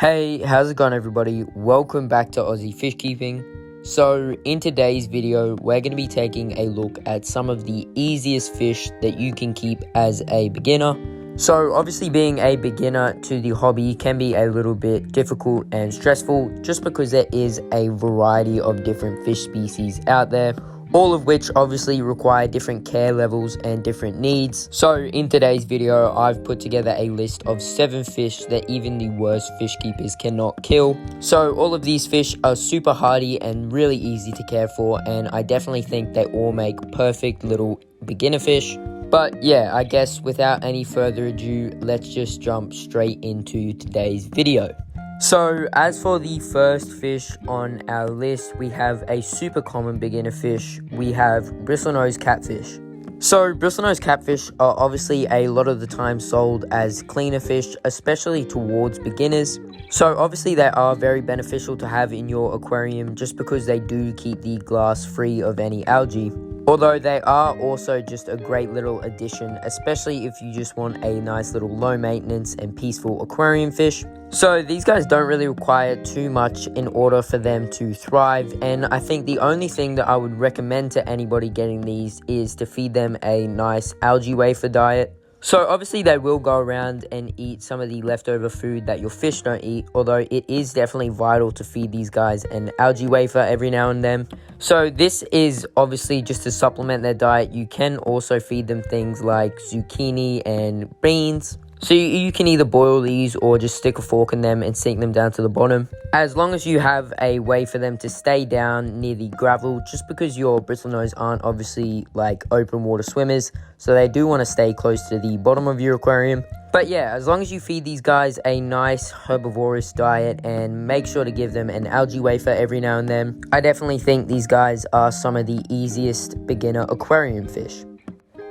Hey, how's it going everybody? Welcome back to Aussie Fish Keeping. So in today's video, we're going to be taking a look at some of the easiest fish that you can keep as a beginner. So obviously being a beginner to the hobby can be a little bit difficult and stressful just because there is a variety of different fish species out there, all of which obviously require different care levels and different needs. So in today's video, I've put together a list of 7 fish that even the worst fish keepers cannot kill. So all of these fish are super hardy and really easy to care for, and I definitely think they all make perfect little beginner fish. But yeah, I guess without any further ado, let's just jump straight into today's video. So as for the first fish on our list, we have a super common beginner fish. We have bristlenose catfish. So bristlenose catfish are obviously a lot of the time sold as cleaner fish, especially towards beginners. So obviously they are very beneficial to have in your aquarium just because they do keep the glass free of any algae. Although they are also just a great little addition, especially if you just want a nice little low maintenance and peaceful aquarium fish. So these guys don't really require too much in order for them to thrive, and I think the only thing that I would recommend to anybody getting these is to feed them a nice algae wafer diet. So obviously they will go around and eat some of the leftover food that your fish don't eat, although it is definitely vital to feed these guys an algae wafer every now and then. So this is obviously just to supplement their diet. You can also feed them things like zucchini and beans. So you can either boil these or just stick a fork in them and sink them down to the bottom. As long as you have a way for them to stay down near the gravel, just because your bristlenose aren't obviously like open water swimmers, so they do want to stay close to the bottom of your aquarium. But yeah, as long as you feed these guys a nice herbivorous diet and make sure to give them an algae wafer every now and then, I definitely think these guys are some of the easiest beginner aquarium fish.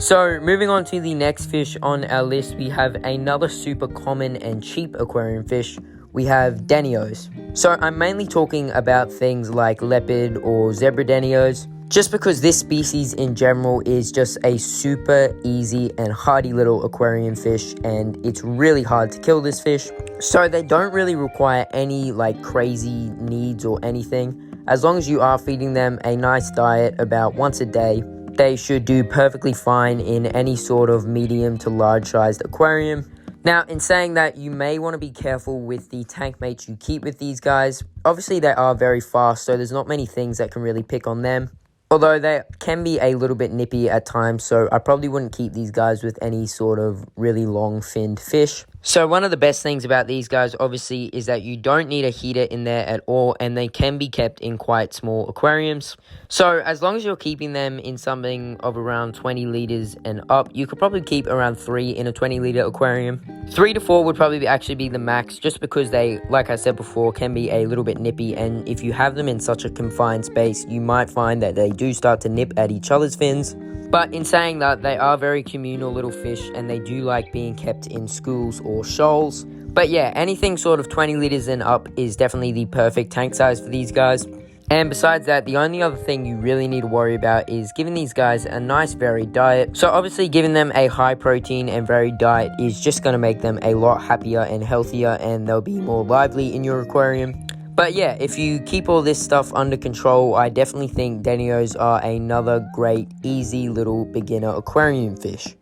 So moving on to the next fish on our list, we have another super common and cheap aquarium fish. We have Danos. So I'm mainly talking about things like leopard or zebra Danos, just because this species in general is just a super easy and hardy little aquarium fish, and it's really hard to kill this fish. So they don't really require any like crazy needs or anything. As long as you are feeding them a nice diet about once a day, they should do perfectly fine in any sort of medium to large sized aquarium. Now, in saying that, you may want to be careful with the tank mates you keep with these guys. Obviously, they are very fast, so there's not many things that can really pick on them. Although they can be a little bit nippy at times, so I probably wouldn't keep these guys with any sort of really long-finned fish. So one of the best things about these guys, obviously, is that you don't need a heater in there at all, and they can be kept in quite small aquariums. So as long as you're keeping them in something of around 20 liters and up, you could probably keep around 3 in a 20-liter aquarium. 3 to 4 would probably actually be the max, just because they, like I said before, can be a little bit nippy, and if you have them in such a confined space, you might find that they do start to nip at each other's fins. But in saying that, they are very communal little fish, and they do like being kept in schools or shoals. But yeah, anything sort of 20 liters and up is definitely the perfect tank size for these guys. And besides that, the only other thing you really need to worry about is giving these guys a nice varied diet. So obviously giving them a high protein and varied diet is just going to make them a lot happier and healthier, and they'll be more lively in your aquarium. But yeah, if you keep all this stuff under control, I definitely think Danos are another great, easy little beginner aquarium fish.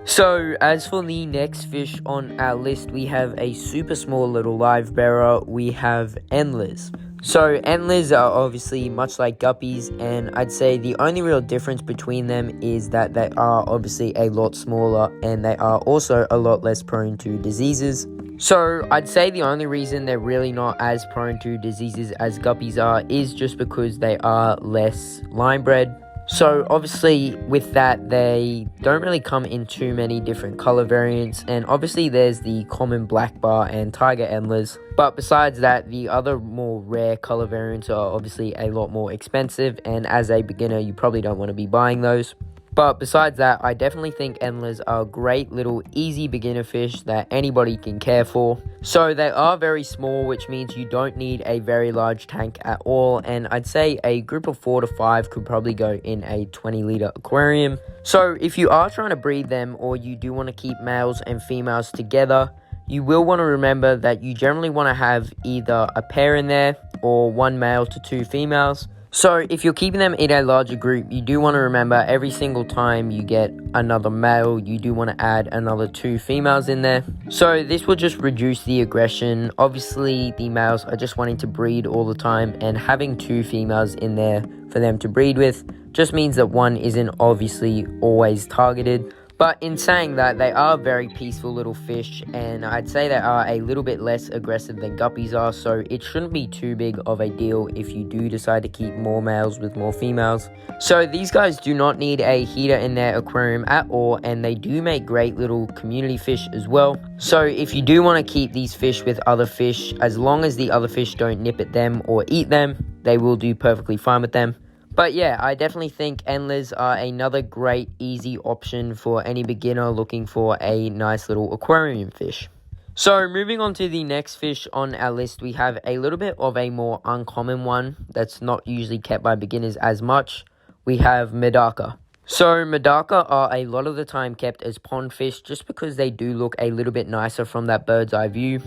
So as for the next fish on our list, we have a super small little live bearer. We have endlers. So endlers are obviously much like guppies, and I'd say the only real difference between them is that they are obviously a lot smaller, and they are also a lot less prone to diseases. So I'd say the only reason they're really not as prone to diseases as guppies are is just because they are less line bred. So obviously with that, they don't really come in too many different color variants, and obviously there's the common black bar and tiger endlers. But besides that, the other more rare color variants are obviously a lot more expensive, and as a beginner you probably don't want to be buying those. But besides that, I definitely think endlers are great little easy beginner fish that anybody can care for. So they are very small, which means you don't need a very large tank at all, and I'd say a group of 4 to 5 could probably go in a 20-liter aquarium. So if you are trying to breed them, or you do want to keep males and females together, you will want to remember that you generally want to have either a pair in there or one male to 2 females. So if you're keeping them in a larger group, you do want to remember every single time you get another male, you do want to add another 2 females in there. So this will just reduce the aggression. Obviously, the males are just wanting to breed all the time, and having 2 females in there for them to breed with just means that one isn't obviously always targeted. But in saying that, they are very peaceful little fish, and I'd say they are a little bit less aggressive than guppies are, so it shouldn't be too big of a deal if you do decide to keep more males with more females. So these guys do not need a heater in their aquarium at all, and they do make great little community fish as well. So if you do want to keep these fish with other fish, as long as the other fish don't nip at them or eat them, they will do perfectly fine with them. But yeah, I definitely think endlers are another great, easy option for any beginner looking for a nice little aquarium fish. So moving on to the next fish on our list, we have a little bit of a more uncommon one that's not usually kept by beginners as much. We have Madaka. So Madaka are a lot of the time kept as pond fish just because they do look a little bit nicer from that bird's eye view.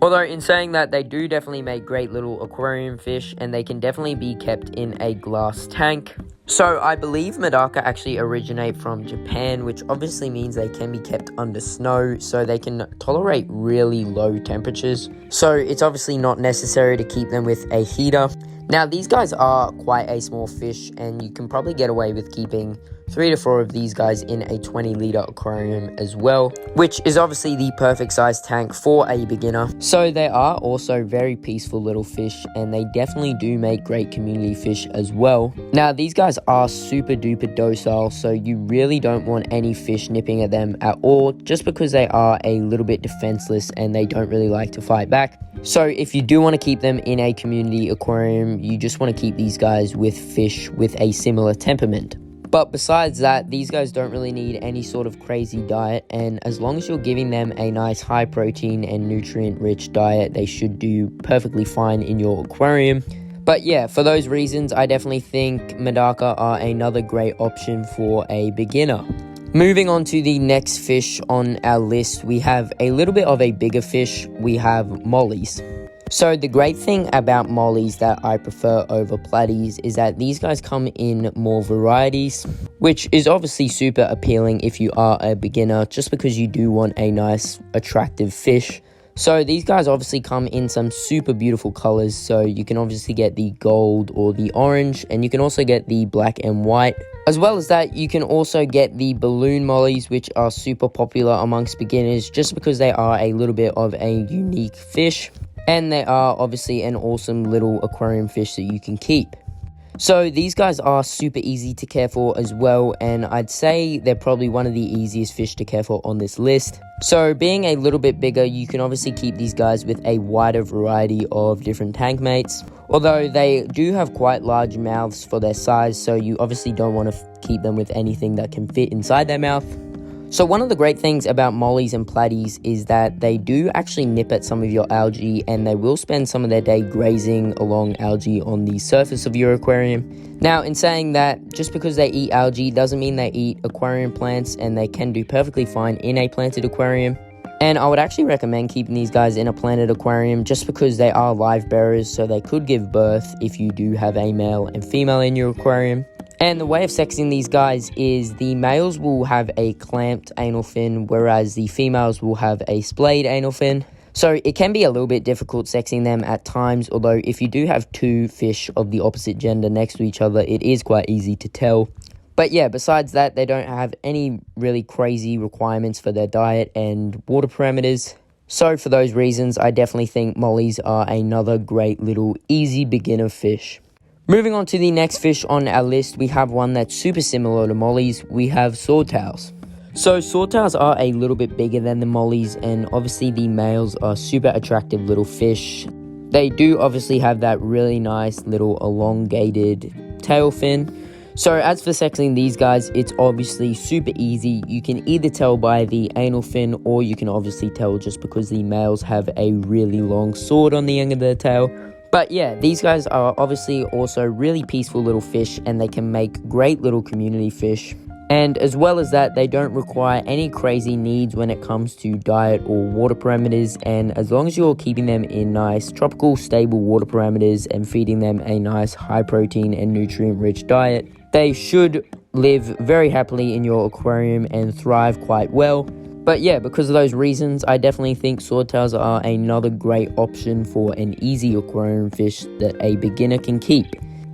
Although in saying that, they do definitely make great little aquarium fish, and they can definitely be kept in a glass tank. So I believe Madaka actually originate from Japan, which obviously means they can be kept under snow, so they can tolerate really low temperatures. So it's obviously not necessary to keep them with a heater. Now these guys are quite a small fish, and you can probably get away with keeping 3 to 4 of these guys in a 20-litre aquarium as well, which is obviously the perfect size tank for a beginner. So they are also very peaceful little fish, and they definitely do make great community fish as well. Now these guys are super duper docile, so you really don't want any fish nipping at them at all, just because they are a little bit defenseless and they don't really like to fight back. So if you do want to keep them in a community aquarium, you just want to keep these guys with fish with a similar temperament. But besides that, these guys don't really need any sort of crazy diet, and as long as you're giving them a nice high protein and nutrient rich diet, they should do perfectly fine in your aquarium. But yeah, for those reasons, I definitely think Madaka are another great option for a beginner. Moving on to the next fish on our list, we have a little bit of a bigger fish. We have mollies. So the great thing about mollies that I prefer over platies is that these guys come in more varieties, which is obviously super appealing if you are a beginner, just because you do want a nice, attractive fish. So these guys obviously come in some super beautiful colors, so you can obviously get the gold or the orange, and you can also get the black and white. As well as that, you can also get the balloon mollies, which are super popular amongst beginners just because they are a little bit of a unique fish. And they are obviously an awesome little aquarium fish that you can keep. So these guys are super easy to care for as well, and I'd say they're probably one of the easiest fish to care for on this list. So being a little bit bigger, you can obviously keep these guys with a wider variety of different tank mates. Although they do have quite large mouths for their size, so you obviously don't want to keep them with anything that can fit inside their mouth. So one of the great things about mollies and platies is that they do actually nip at some of your algae, and they will spend some of their day grazing along algae on the surface of your aquarium. Now, in saying that, just because they eat algae doesn't mean they eat aquarium plants, and they can do perfectly fine in a planted aquarium. And I would actually recommend keeping these guys in a planted aquarium just because they are live bearers, so they could give birth if you do have a male and female in your aquarium. And the way of sexing these guys is the males will have a clamped anal fin, whereas the females will have a splayed anal fin. So it can be a little bit difficult sexing them at times, although if you do have 2 fish of the opposite gender next to each other, it is quite easy to tell. But yeah, besides that, they don't have any really crazy requirements for their diet and water parameters. So for those reasons, I definitely think mollies are another great little easy beginner fish. Moving on to the next fish on our list, we have one that's super similar to mollies. We have swordtails. So swordtails are a little bit bigger than the mollies, and obviously the males are super attractive little fish. They do obviously have that really nice little elongated tail fin. So as for sexing these guys, it's obviously super easy. You can either tell by the anal fin, or you can obviously tell just because the males have a really long sword on the end of their tail. But yeah, these guys are obviously also really peaceful little fish, and they can make great little community fish. And as well as that, they don't require any crazy needs when it comes to diet or water parameters, and as long as you're keeping them in nice tropical stable water parameters and feeding them a nice high protein and nutrient rich diet, they should live very happily in your aquarium and thrive quite well. But yeah, because of those reasons, I definitely think swordtails are another great option for an easy aquarium fish that a beginner can keep.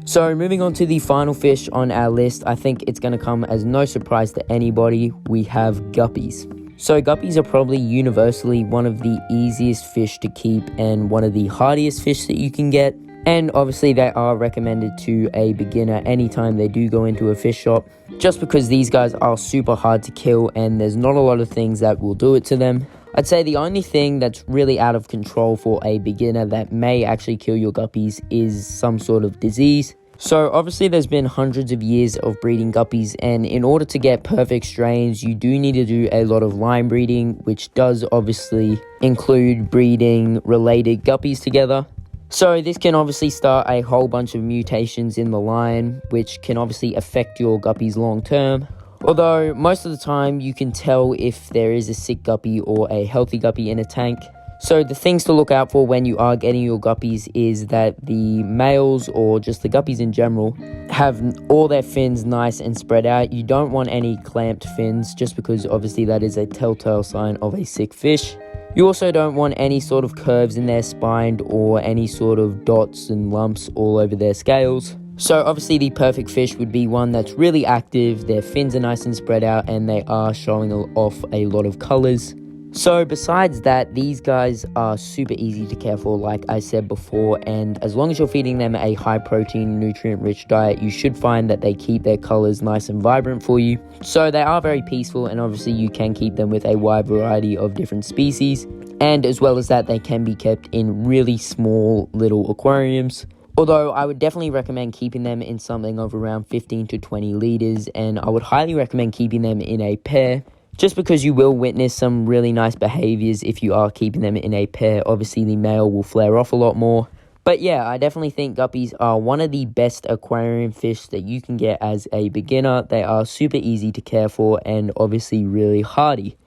So moving on to the final fish on our list, I think it's going to come as no surprise to anybody. We have guppies. So guppies are probably universally one of the easiest fish to keep and one of the hardiest fish that you can get. And obviously they are recommended to a beginner anytime they do go into a fish shop, just because these guys are super hard to kill and there's not a lot of things that will do it to them. I'd say the only thing that's really out of control for a beginner that may actually kill your guppies is some sort of disease. So obviously there's been hundreds of years of breeding guppies, and in order to get perfect strains, you do need to do a lot of line breeding, which does obviously include breeding related guppies together. So this can obviously start a whole bunch of mutations in the line, which can obviously affect your guppies long term. Although most of the time you can tell if there is a sick guppy or a healthy guppy in a tank. So the things to look out for when you are getting your guppies is that the males, or just the guppies in general, have all their fins nice and spread out. You don't want any clamped fins, just because obviously that is a telltale sign of a sick fish. You also don't want any sort of curves in their spine or any sort of dots and lumps all over their scales. So obviously the perfect fish would be one that's really active, their fins are nice and spread out, and they are showing off a lot of colors. So besides that, these guys are super easy to care for, like I said before, and as long as you're feeding them a high protein, nutrient rich diet, you should find that they keep their colors nice and vibrant for you. So they are very peaceful, and obviously you can keep them with a wide variety of different species, and as well as that, they can be kept in really small little aquariums. Although I would definitely recommend keeping them in something of around 15 to 20 liters, and I would highly recommend keeping them in a pair, just because you will witness some really nice behaviors if you are keeping them in a pair. Obviously the male will flare off a lot more. But yeah, I definitely think guppies are one of the best aquarium fish that you can get as a beginner. They are super easy to care for and obviously really hardy.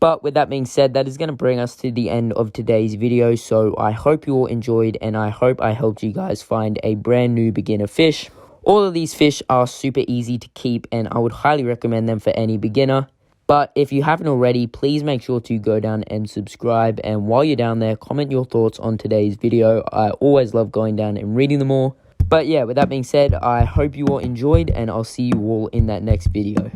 But with that being said, that is going to bring us to the end of today's video. So I hope you all enjoyed, and I hope I helped you guys find a brand new beginner fish. All of these fish are super easy to keep, and I would highly recommend them for any beginner. But if you haven't already, please make sure to go down and subscribe. And while you're down there, comment your thoughts on today's video. I always love going down and reading them all. But yeah, with that being said, I hope you all enjoyed, and I'll see you all in that next video.